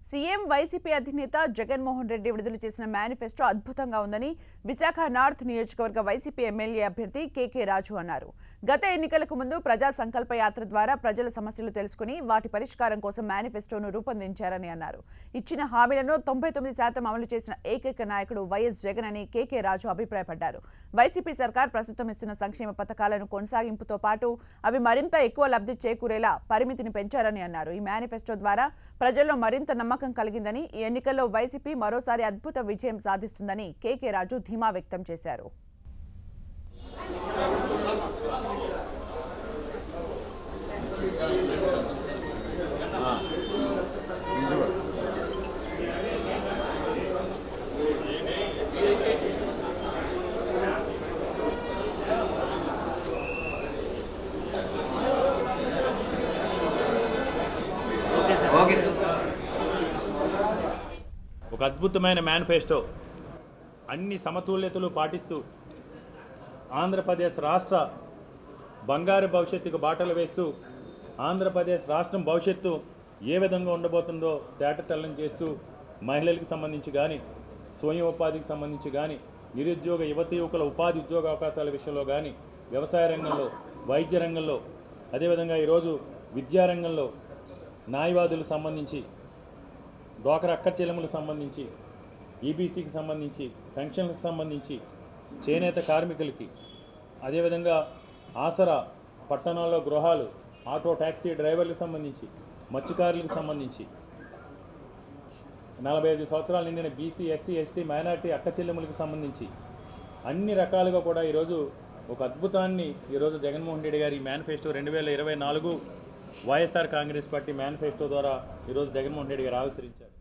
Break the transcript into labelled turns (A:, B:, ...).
A: CM YCP అధినేత జగన్మోహన్ రెడ్డి విడుదల చేసిన మేనిఫెస్టో అద్భుతంగా ఉందని విశాఖ నార్త్ నియోజకవర్గ వైసీపీ ఎమ్మెల్యే అభ్యర్థి కేకే రాజు అన్నారు. గత ఎన్నికలకు ముందు ప్రజా సంకల్ప యాత్ర ద్వారా ప్రజల సమస్యలు తెలుసుకుని వాటి పరిష్కారం కోసం మేనిఫెస్టోను రూపొందించారని అన్నారు. ఇచ్చిన హామీలను 99% అమలు చేసిన ఏకైక నాయకుడు వైఎస్ జగన్ అని కేకే రాజు అభిప్రాయపడ్డారు. వైసీపీ సర్కార్ ప్రస్తుతం ఇస్తున్న సంక్షేమ పథకాలను కొనసాగింపుతో పాటు అవి మరింత ఎక్కువ లబ్ధి చేకూరేలా పరిమితిని పెంచారని అన్నారు. ఈ మేనిఫెస్టో ద్వారా ప్రజల్లో మరింత నమ్మకం కలిగిందని, ఈ ఎన్నికల్లో వైసీపీ మరోసారి అద్భుత విజయం సాధిస్తుందని కేకే రాజు ధీమా వ్యక్తం చేశారు.
B: ఒక అద్భుతమైన మేనిఫెస్టో అన్ని సమతుల్యతలు పాటిస్తూ ఆంధ్రప్రదేశ్ రాష్ట్ర బంగారు భవిష్యత్తుకు బాటలు వేస్తూ ఆంధ్రప్రదేశ్ రాష్ట్రం భవిష్యత్తు ఏ విధంగా ఉండబోతుందో తేటతెల్లం చేస్తూ మహిళలకు సంబంధించి కానీ, స్వయం ఉపాధికి సంబంధించి కానీ, నిరుద్యోగ యువకుల ఉపాధి ఉద్యోగ అవకాశాల విషయంలో కానీ, వ్యవసాయ రంగంలో, వైద్య రంగంలో, అదేవిధంగా ఈరోజు విద్యారంగంలో న్యాయవాదులకు సంబంధించి, డ్వాక్రా అక్క చెల్లెములకు సంబంధించి, ఈబీసీకి సంబంధించి, పెన్షన్లకు సంబంధించి, చేనేత కార్మికులకి, అదేవిధంగా ఆసరా పట్టణాల్లో గృహాలు, ఆటో ట్యాక్సీ డ్రైవర్లకు సంబంధించి, మత్స్యకారులకు సంబంధించి, 45 సంవత్సరాలు నిండిన బీసీ, ఎస్సీ, ఎస్టీ, మైనార్టీ అక్క చెల్లెములకు సంబంధించి అన్ని రకాలుగా కూడా ఈరోజు ఒక అద్భుతాన్ని ఈరోజు జగన్మోహన్ రెడ్డి గారి manifesto 2024 YSR Congress party manifesto ద్వారా ఈరోజు జగన్మోహన్ రెడ్డి గారు ఆవిష్కరించారు.